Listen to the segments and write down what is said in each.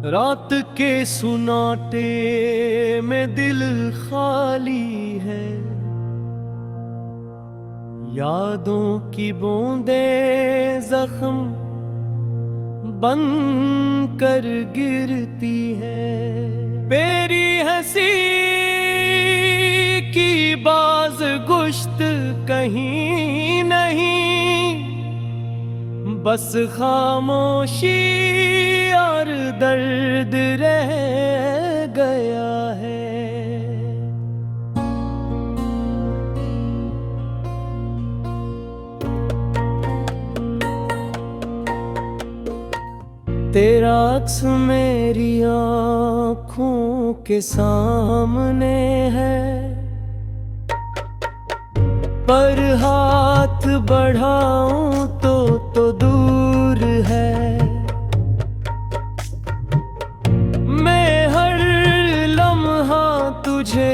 रात के सुनाटे में दिल खाली है, यादों की बूंदें जख्म बन कर गिरती है। मेरी हंसी की बाज गुश्त कहीं नहीं, बस खामोशी और दर्द रह गया है। तेरा अक्स मेरी आँखों के सामने है, पर हाथ बढ़ाऊं तो दूर है। मैं हर लम्हा तुझे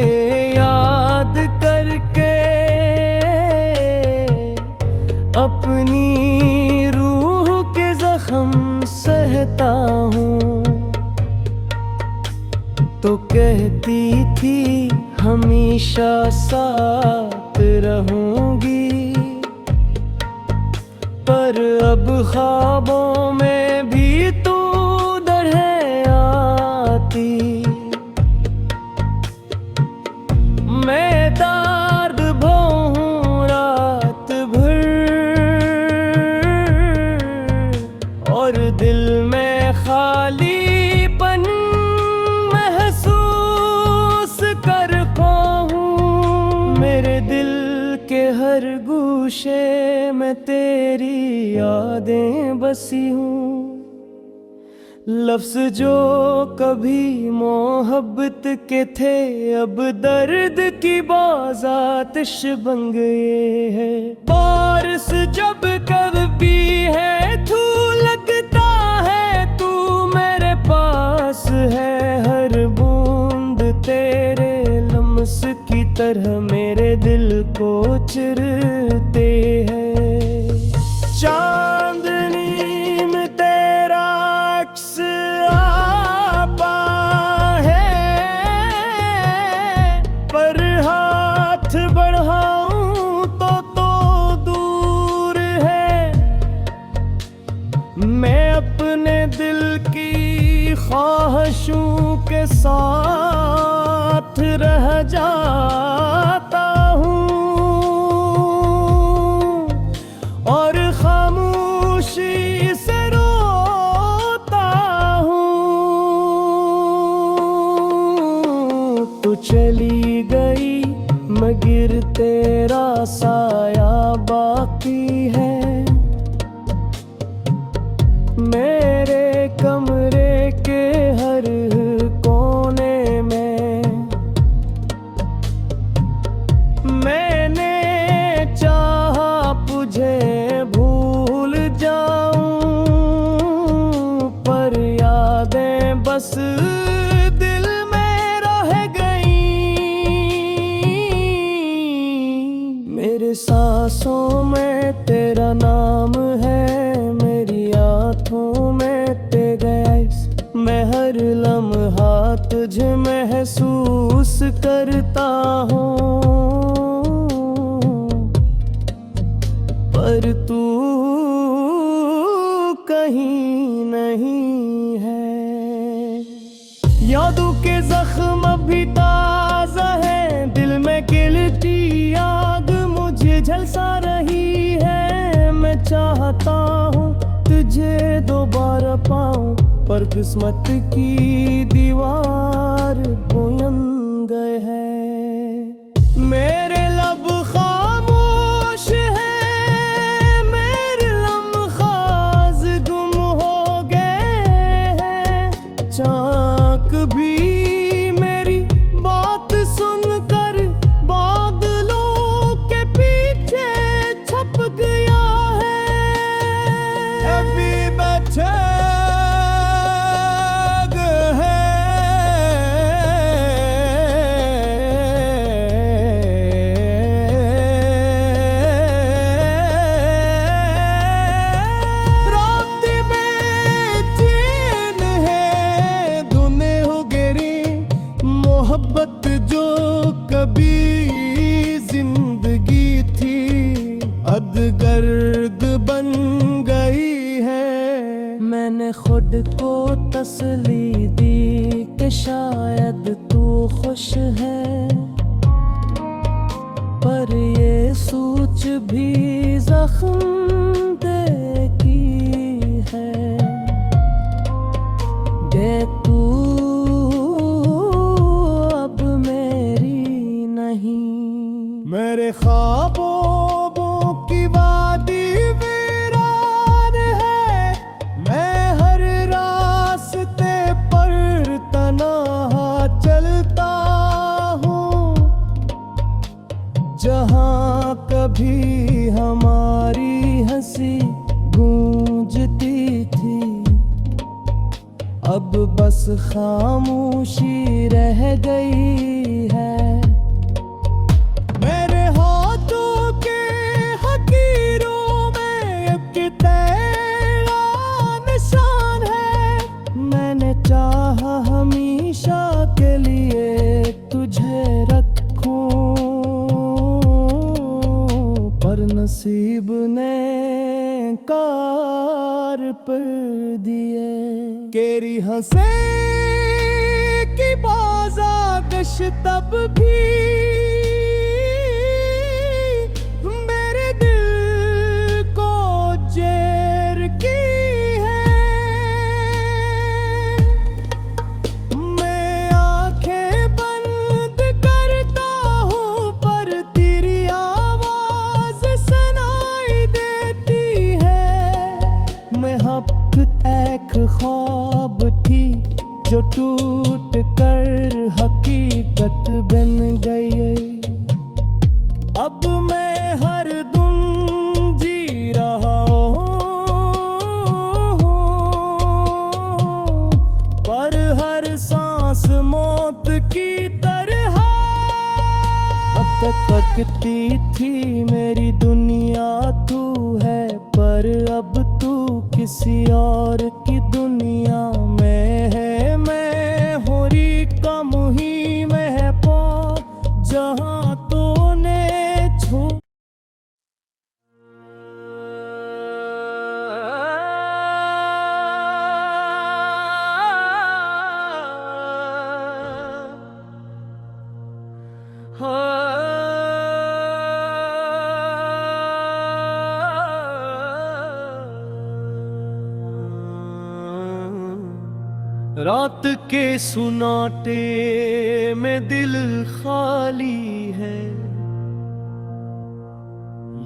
याद करके अपनी रूह के जख्म सहता हूँ। तो कहती थी हमेशा साथ रहूंगी, पर अब ख्वाबों में भी तू उधर है आती। मैं दर्द भों रात भर और दिल में खालीपन महसूस कर पाऊं। मेरे दिल के हर गूशे में तेरी यादें बसी हूँ। लफ्ज जो कभी मोहब्बत के थे अब दर्द की बाज़ातिश बन गए हैं। बारिश जब कभी है तू लगता है, तू मेरे पास है। हर बूंद तेरे लम्स की तरह मेरे दिल को चिरते हैं। चांदनी में तेरा अक्स आपा है, पर हाथ बढ़ाऊं तो दूर है। मैं अपने दिल की ख्वाहिशों के साथ रह जाता हूँ और खामोशी से रोता हूँ। तू चली गई मगर तेरा साया बाकी है। मेरे कमरे के हर कोने में मैंने चाहा तुझे भूल जाऊं, पर यादें बस दिल में रह गई। मेरे सांसों में तेरा नाम है, मेरी आँखों में तेरे गैस। मैं हर लम्हा तुझे महसूस करता हूँ, पर तू कहीं नहीं है। यादों के जख्म अभी ताजा है, दिल में गिलती आग मुझे झलसा रही है। मैं चाहता हूँ तुझे दोबारा पाऊं, पर किस्मत की दीवार बुलंद है। मेरे लब खामोश है, मेरे लम्हाज गुम हो गए हैं। चाक भी मेरी बात सुनकर बादलों के पीछे छप गया है। अभी बैठे दर्द बन गई है। मैंने खुद को तसल्ली दी कि शायद तू खुश है, पर ये सोच भी जख्म दे की है कि तू अब मेरी नहीं। मेरे ख्वाबों की वादी वीरान है, मैं हर रास्ते पर तन्हा चलता हूँ। जहाँ कभी हमारी हंसी गूंजती थी, अब बस खामोशी रह गई है। मेरे हाथों के हकीरों में एक तेरा निशान है। मैंने चाहा हमेशा के लिए तुझे रखूं, पर नसीब ने कार पर दिए। केरी हंसे की बाज़ागश तब भी मेरे दिल को जेर की है। मैं आंखें बंद करता हूँ पर तेरी आवाज सुनाई देती है। मैं एक ख्वाब थी जो टूट कर हकीकत बन गई। अब मैं हर दिन जी रहा हूँ, पर हर सांस मौत की तरह। अब तक तकती थी मेरी दुनिया तू है, पर अब तू किसी और की दुनिया में है। मैं होरी का मुही में पा जहाँ तूने छू। रात के सुनाटे में दिल खाली है,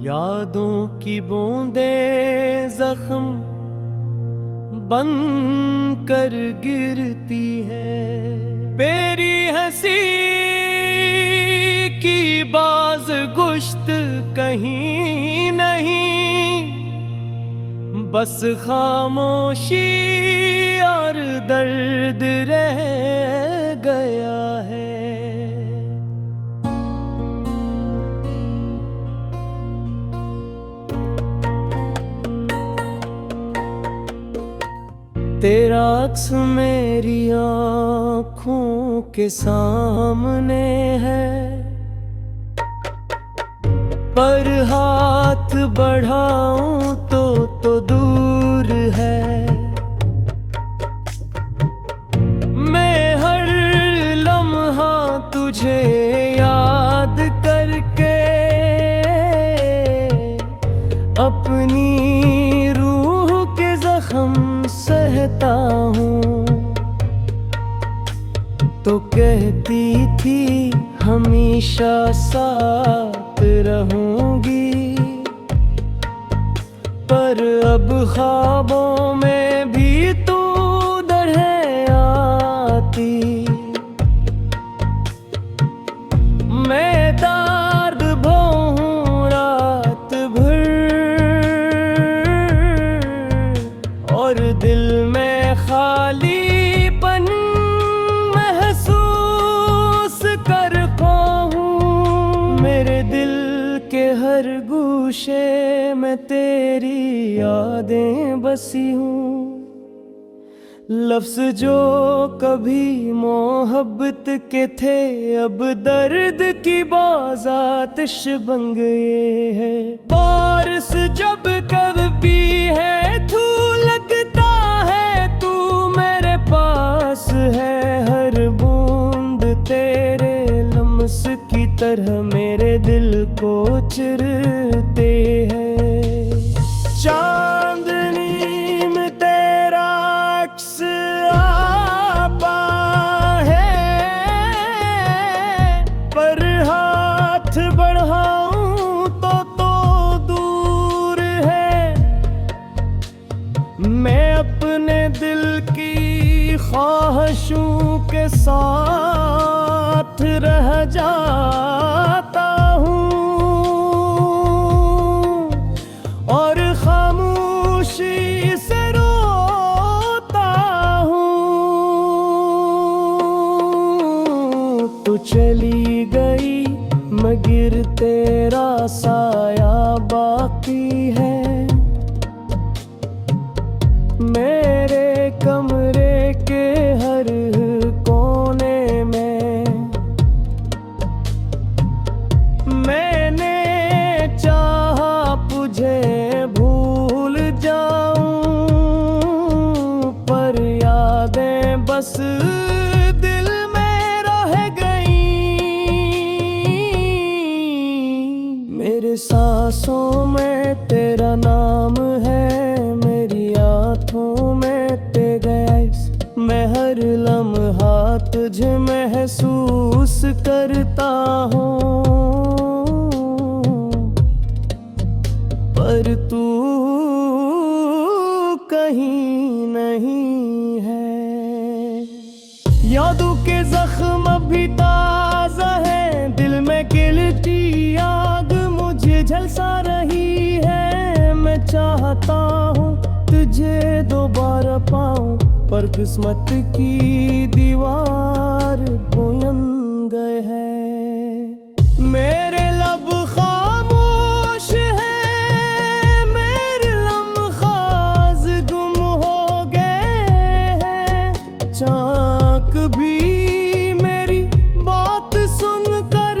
यादों की बूंदें जख्म बन कर गिरती है। मेरी हंसी की बाज गुश्त कहीं नहीं, बस खामोशी और दर्द रह गया है। तेरा अक्स मेरी आँखों के सामने है, पर हाथ बढ़ाऊं तो दूर है। मैं हर लम्हा तुझे याद करके अपनी रूह के जख्म सहता हूँ। तो कहती थी हमेशा साथ रहूंगी, पर अब ख्वाबों में भी तू दरहे आती। मैं दर्द भों रात भर और दिल में खालीपन महसूस कर पाऊं। मेरे दिल के हर गूशे में तेरी यादें बसी हूँ, लफ्ज जो कभी मोहब्बत के थे अब दर्द की बाज़ातिश बन गए हैं। बारिश जब कभी है तू लगता है तू मेरे पास है। हर बूंद तेरे लम्स की तरह मेरे दिल को चिरते हैं। चांदनी में तेरा अक्स आपा है, पर हाथ बढ़ाऊं तो दूर है। मैं अपने दिल की ख्वाहिशों के साथ रह जाता हूँ और खामोशी से रोता हूँ। तू चली गई मगर तेरा साया बाकी है। मेरे कमरे के हर कोने में मैंने चाहा तुझे भूल जाऊं, पर यादें बस दिल में रह गईं। मेरे सांसों में तेरा नाम है, मेरी आँखों में तेरे आइस। मैं हर लम्हा तुझे महसूस करता हूँ, पर तू कहीं नहीं है। यादों के जख्म अभी ताजा है, दिल में गिलती आग मुझे झलसा रही है। मैं चाहता हूँ तुझे दोबारा पाऊं, पर किस्मत की दीवार बुलंद गए हैं। मेरे लब खामोश है, मेरे लम्हाज गुम हो गए हैं। चाक भी मेरी बात सुनकर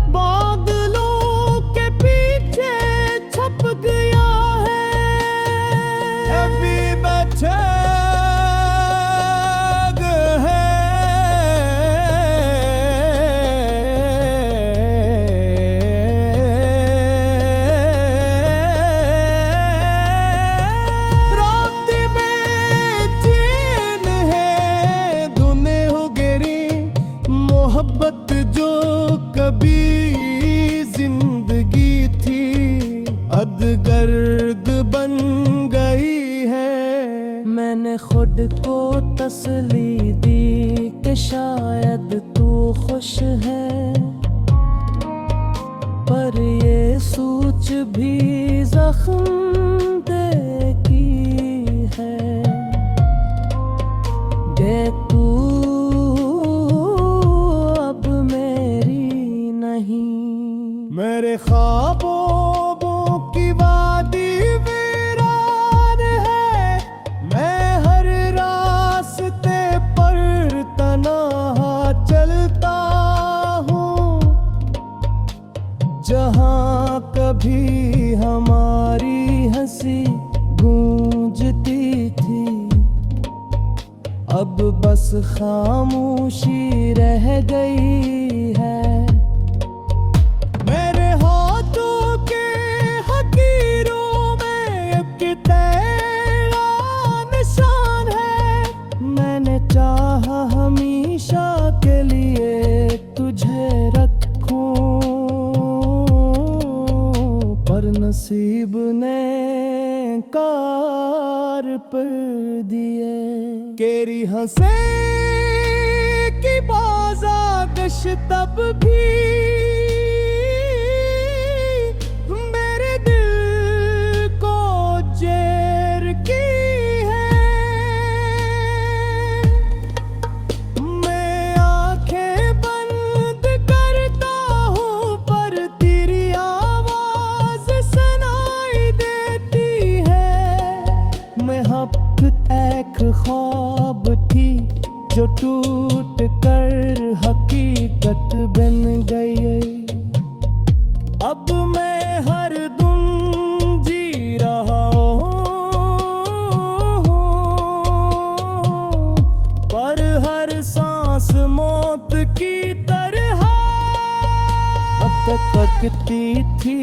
बादलों के पीछे छप गया है। अभी बचा मोहब्बत जो कभी जिंदगी थी अदगर्द बन गई है। मैंने खुद को तसल्ली दी कि शायद तू खुश है, पर ये सोच भी जख्म दे की है कि तू मेरे ख्वाबों की वादी वीरान है। मैं हर रास्ते पर तन्हा चलता हूँ, जहाँ कभी हमारी हंसी गूंजती थी अब बस खामोशी रह गई है। हमेशा के लिए तुझे रखूं, पर नसीब ने कार पर दिए। केरी हंसे की बाज़ाकश तब भी मेरे दिल को जेर की ख्वाब टूट कर हकीकत बन गई। अब मैं हर दिन जी रहा हूँ, पर हर सांस मौत की तरह। अब तक अटकती थी